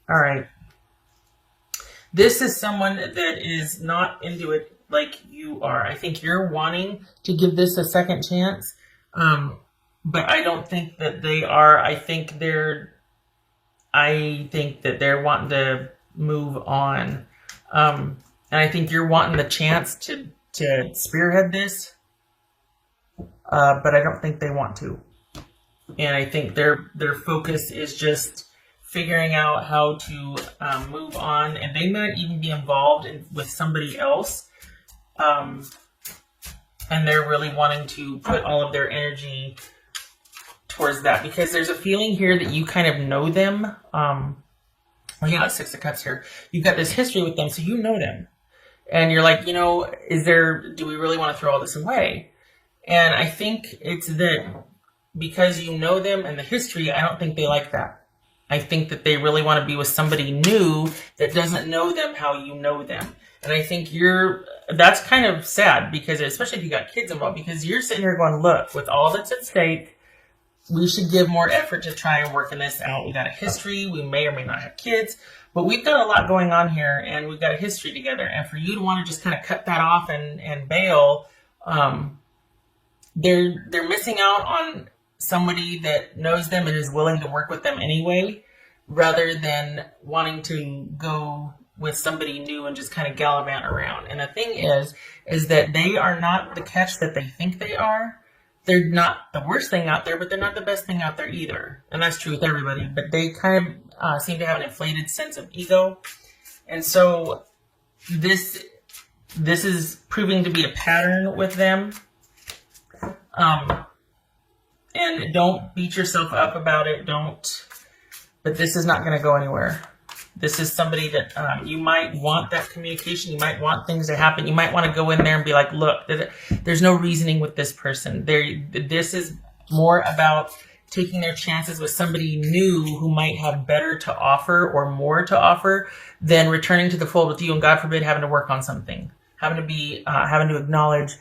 All right. This is someone that is not into it like you are. I think you're wanting to give this a second chance, um, but I don't think that they are. I think that they're wanting to move on, and I think you're wanting the chance to spearhead this, but I don't think they want to. And I think their focus is just figuring out how to move on, and they might even be involved with somebody else, um, and they're really wanting to put all of their energy towards that because there's a feeling here that you kind of know them. Well, yeah, Six of Cups here. You've got this history with them, so you know them, and you're like, do we really want to throw all this away? And I think it's that because you know them and the history, I don't think they like that. I think that they really want to be with somebody new that doesn't know them how you know them. And I think that's kind of sad because, especially if you got kids involved, because you're sitting here going, look, with all that's at stake, we should give more effort to try and working this out. We got a history. We may or may not have kids, but we've got a lot going on here and we've got a history together. And for you to want to just kind of cut that off and bail, they're missing out on somebody that knows them and is willing to work with them anyway, rather than wanting to go with somebody new and just kind of gallivant around. And the thing is that they are not the catch that they think they are. They're not the worst thing out there, but they're not the best thing out there either. And that's true with everybody. But they kind of seem to have an inflated sense of ego. And so this is proving to be a pattern with them. And don't beat yourself up about it. But this is not going to go anywhere. This is somebody that you might want that communication. You might want things to happen. You might want to go in there and be like, look, there's no reasoning with this person. This is more about taking their chances with somebody new who might have better to offer or more to offer than returning to the fold with you and, God forbid, having to work on something, having to acknowledge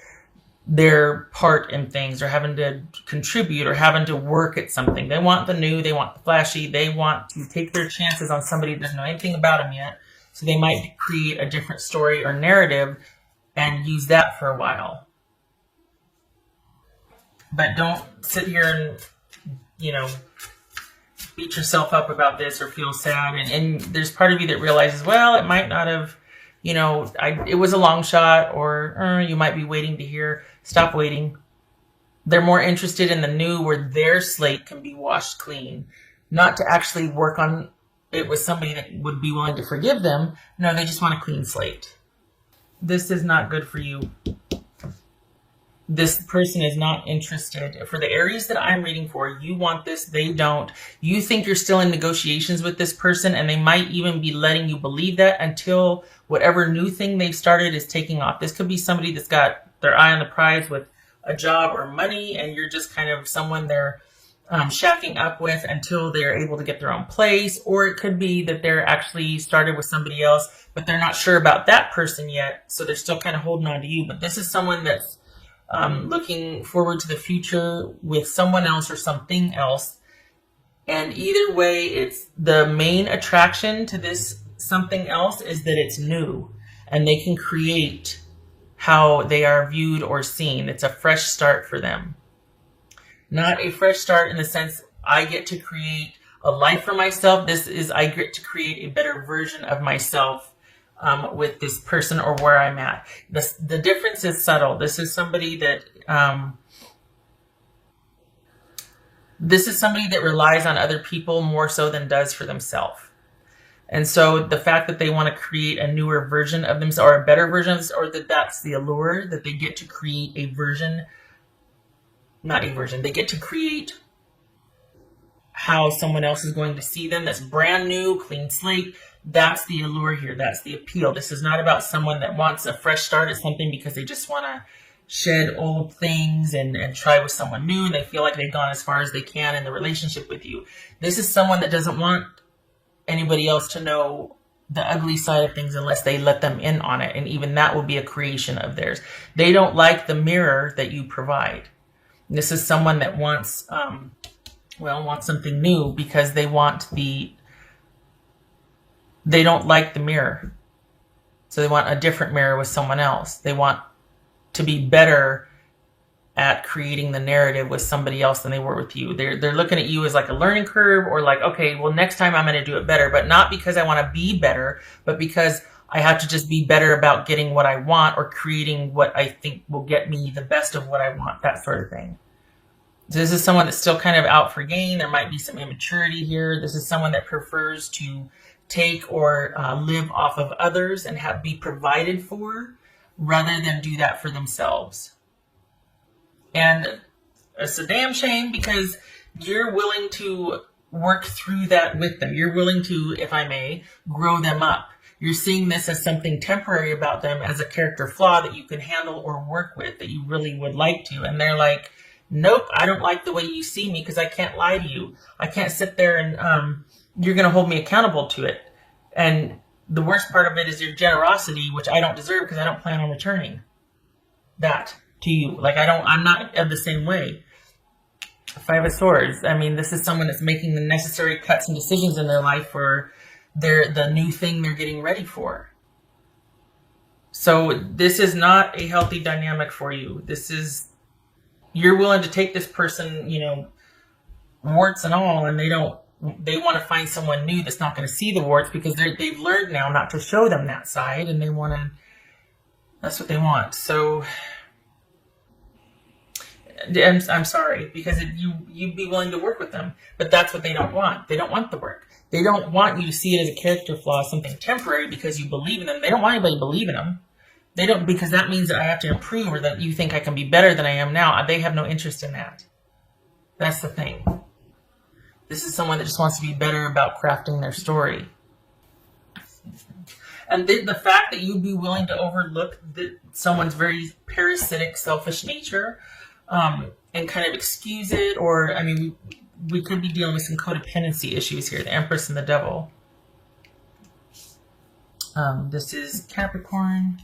their part in things, or having to contribute, or having to work at something. They want the new, they want the flashy, they want to take their chances on somebody that doesn't know anything about them yet. So they might create a different story or narrative and use that for a while. But don't sit here and, beat yourself up about this or feel sad. And there's part of you that realizes, well, it might not have, it was a long shot, or you might be waiting to hear. Stop waiting. They're more interested in the new, where their slate can be washed clean, not to actually work on it with somebody that would be willing to forgive them. No, they just want a clean slate. This is not good for you. This person is not interested. For the Aries that I'm reading for, you want this, they don't. You think you're still in negotiations with this person, and they might even be letting you believe that until whatever new thing they've started is taking off. This could be somebody that's got their eye on the prize with a job or money, and you're just kind of someone they're shacking up with until they're able to get their own place. Or it could be that they're actually started with somebody else, but they're not sure about that person yet, so they're still kind of holding on to you. But this is someone that's looking forward to the future with someone else or something else. And either way, it's the main attraction to this something else is that it's new and they can create how they are viewed or seen. It's a fresh start for them. Not a fresh start in the sense I get to create a life for myself. This is I get to create a better version of myself with this person or where I'm at. The difference is subtle. This is somebody that relies on other people more so than does for themselves. And so the fact that they want to create a newer version of themselves or a better version of themselves, or that's the allure, that they get to create a version, not a version, they get to create how someone else is going to see them that's brand new, clean slate. That's the allure here. That's the appeal. This is not about someone that wants a fresh start at something because they just want to shed old things and try with someone new, and they feel like they've gone as far as they can in the relationship with you. This is someone that doesn't want anybody else to know the ugly side of things unless they let them in on it, and even that will be a creation of theirs. They don't like the mirror that you provide. This is someone that wants something new because they want They don't like the mirror. So they want a different mirror with someone else. They want to be better at creating the narrative with somebody else than they were with you. They're looking at you as like a learning curve, or like, okay, well, next time I'm going to do it better, but not because I want to be better, but because I have to just be better about getting what I want or creating what I think will get me the best of what I want, that sort of thing. So this is someone that's still kind of out for gain. There might be some immaturity here. This is someone that prefers to take or live off of others and be provided for rather than do that for themselves. And it's a damn shame, because you're willing to work through that with them. You're willing to, if I may, grow them up. You're seeing this as something temporary about them, as a character flaw that you can handle or work with, that you really would like to. And they're like, nope, I don't like the way you see me, because I can't lie to you. I can't sit there and you're going to hold me accountable to it. And the worst part of it is your generosity, which I don't deserve because I don't plan on returning that to you. Like, I'm not of the same way. Five of Swords. I mean, this is someone that's making the necessary cuts and decisions in their life for the new thing they're getting ready for. So this is not a healthy dynamic for you. You're willing to take this person, warts and all, and they want to find someone new that's not going to see the warts, because they've learned now not to show them that side, and that's what they want. So I'm sorry, because you'd be willing to work with them, but that's what they don't want. They don't want the work. They don't want you to see it as a character flaw, something temporary, because you believe in them. They don't want anybody to believe in them. They don't, because that means that I have to improve, or that you think I can be better than I am now. They have no interest in that. That's the thing. This is someone that just wants to be better about crafting their story. And the fact that you'd be willing to overlook someone's very parasitic, selfish nature, and kind of excuse it, or, I mean, we could be dealing with some codependency issues here, the Empress and the Devil. This is Capricorn,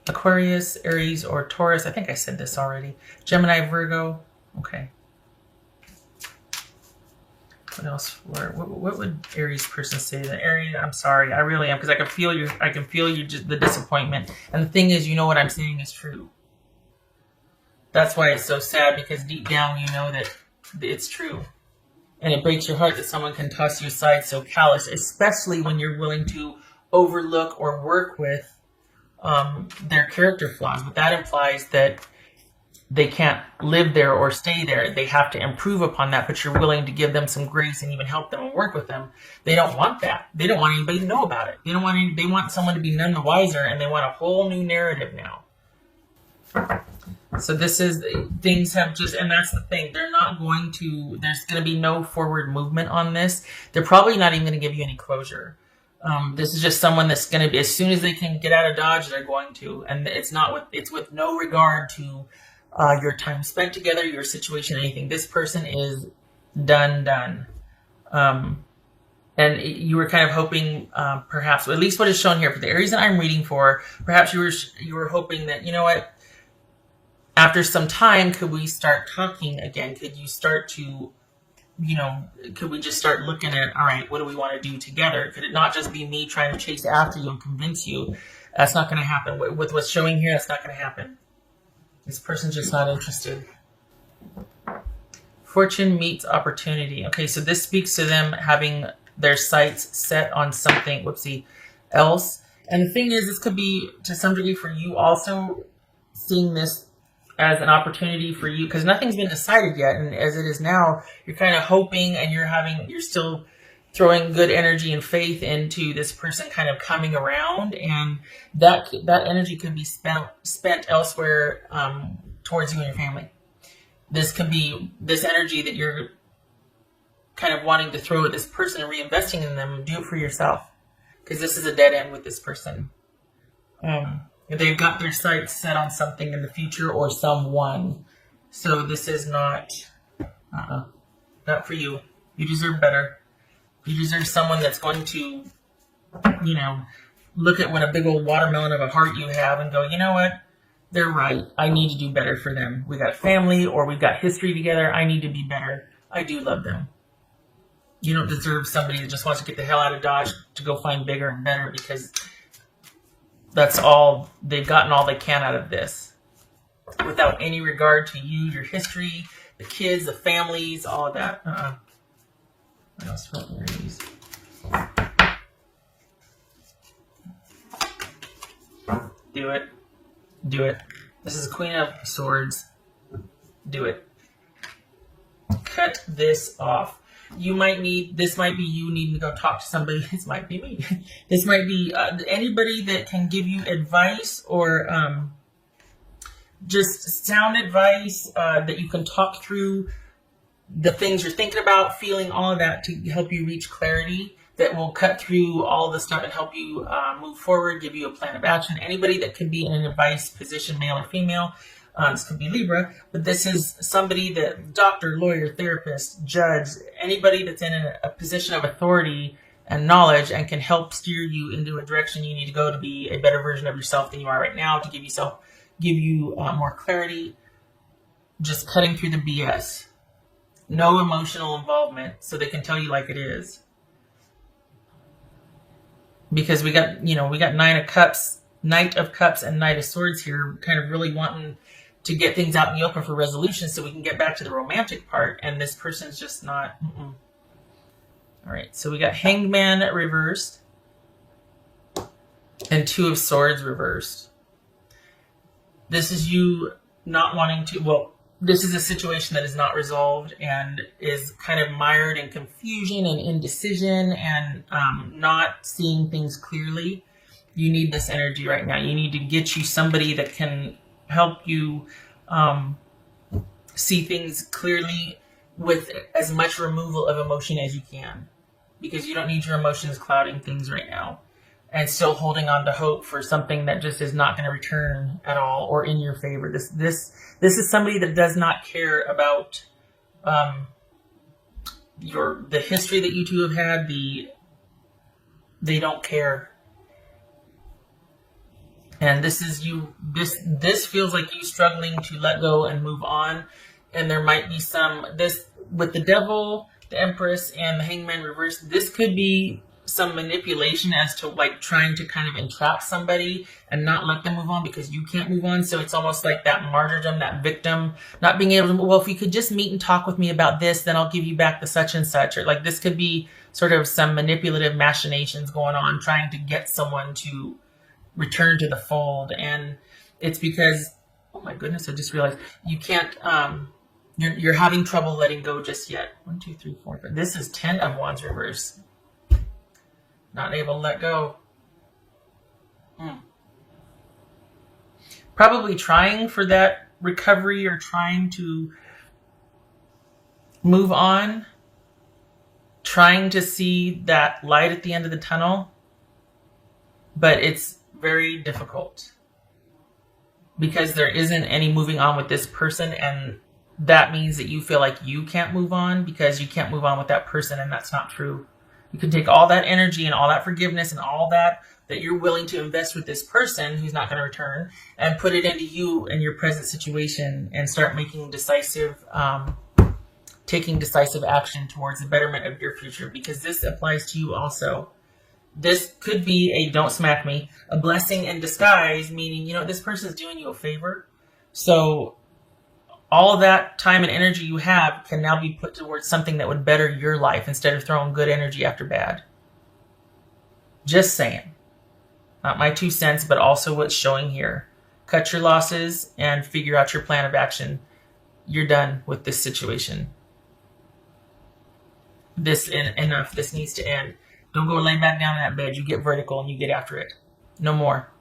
Aquarius, Aries, or Taurus. I think I said this already. Gemini, Virgo. Okay. What else? What would Aries person say? The Aries, I'm sorry, I really am, because I can feel you, just the disappointment. And the thing is, what I'm saying is true. That's why it's so sad, because deep down you know that it's true. And it breaks your heart that someone can toss you aside so callous, especially when you're willing to overlook or work with their character flaws. But that implies that they can't live there or stay there. They have to improve upon that, but you're willing to give them some grace and even help them and work with them. They don't want that. They don't want anybody to know about it. They want someone to be none the wiser, and they want a whole new narrative now. So things have just, and that's the thing. There's going to be no forward movement on this. They're probably not even going to give you any closure. This is just someone that's going to be, as soon as they can get out of Dodge, they're going to. And it's with no regard to your time spent together, your situation, anything. This person is done. And you were kind of hoping, perhaps, at least what is shown here for the Aries that I'm reading for, perhaps you were hoping that, after some time, could we start talking again? Could you start to, could we just start looking at, all right, what do we want to do together? Could it not just be me trying to chase after you and convince you? That's not going to happen. With what's showing here, that's not going to happen. This person's just not interested. Fortune meets opportunity. Okay, so this speaks to them having their sights set on something, else. And the thing is, this could be, to some degree, for you also seeing this as an opportunity for you, because nothing's been decided yet, and as it is now, you're kind of hoping, and you're still throwing good energy and faith into this person kind of coming around, and that energy could be spent elsewhere, towards you and your family. This could be this energy that you're kind of wanting to throw at this person and reinvesting in them. Do it for yourself, because this is a dead end with this person. They've got their sights set on something in the future or someone. So this is not for you. You deserve better. You deserve someone that's going to, look at what a big old watermelon of a heart you have and go, you know what? They're right. I need to do better for them. We got family, or we've got history together. I need to be better. I do love them. You don't deserve somebody that just wants to get the hell out of Dodge to go find bigger and better, because that's all they've gotten, all they can out of this, without any regard to you, your history, the kids, the families, all of that. What else about Aries? Do it. Do it. This is Queen of Swords. Do it. Cut this off. You might need, this might be you needing to go talk to somebody. This might be me. This might be anybody that can give you advice, or just sound advice that you can talk through the things you're thinking about, feeling, all of that, to help you reach clarity, that will cut through all the stuff and help you move forward, give you a plan of action. Anybody that could be in an advice position, male or female. This could be Libra, but this is somebody that, doctor, lawyer, therapist, judge, anybody that's in a position of authority and knowledge and can help steer you into a direction you need to go to be a better version of yourself than you are right now, to give you more clarity. Just cutting through the BS. No emotional involvement, so they can tell you like it is. Because we got Knight of Cups, and Knight of Swords here, kind of really wanting to get things out in the open for resolution so we can get back to the romantic part, and this person's just not. All right, so we got Hanged Man reversed and Two of Swords reversed. This is you not wanting to, well, this is a situation that is not resolved and is kind of mired in confusion and indecision and not seeing things clearly. You need this energy right now. You need to get you somebody that can help you see things clearly with as much removal of emotion as you can, because you don't need your emotions clouding things right now and still holding on to hope for something that just is not going to return at all or in your favor. This is somebody that does not care about the history that you two have had. They don't care. And this is you. This feels like you struggling to let go and move on. And there might be this with the Devil, the Empress, and the Hangman reverse. This could be some manipulation as to like trying to kind of entrap somebody and not let them move on because you can't move on. So it's almost like that martyrdom, that victim not being able to. Well, if you could just meet and talk with me about this, then I'll give you back the such and such. Or like this could be sort of some manipulative machinations going on, trying to get someone to return to the fold. And it's because, oh my goodness, I just realized you can't, you're having trouble letting go just yet. 1, 2, 3, 4, 5. This is 10 of Wands reverse. Not able to let go. Probably trying for that recovery or trying to move on. Trying to see that light at the end of the tunnel. But it's very difficult because there isn't any moving on with this person, and that means that you feel like you can't move on because you can't move on with that person, and that's not true. You can take all that energy and all that forgiveness and all that you're willing to invest with this person who's not going to return and put it into you and your present situation and start making taking decisive action towards the betterment of your future, because this applies to you also. This could be a, don't smack me, a blessing in disguise, meaning, this person's doing you a favor. So all of that time and energy you have can now be put towards something that would better your life instead of throwing good energy after bad. Just saying. Not my 2 cents, but also what's showing here. Cut your losses and figure out your plan of action. You're done with this situation. Enough. This needs to end. Don't go lay back down in that bed. You get vertical and you get after it. No more.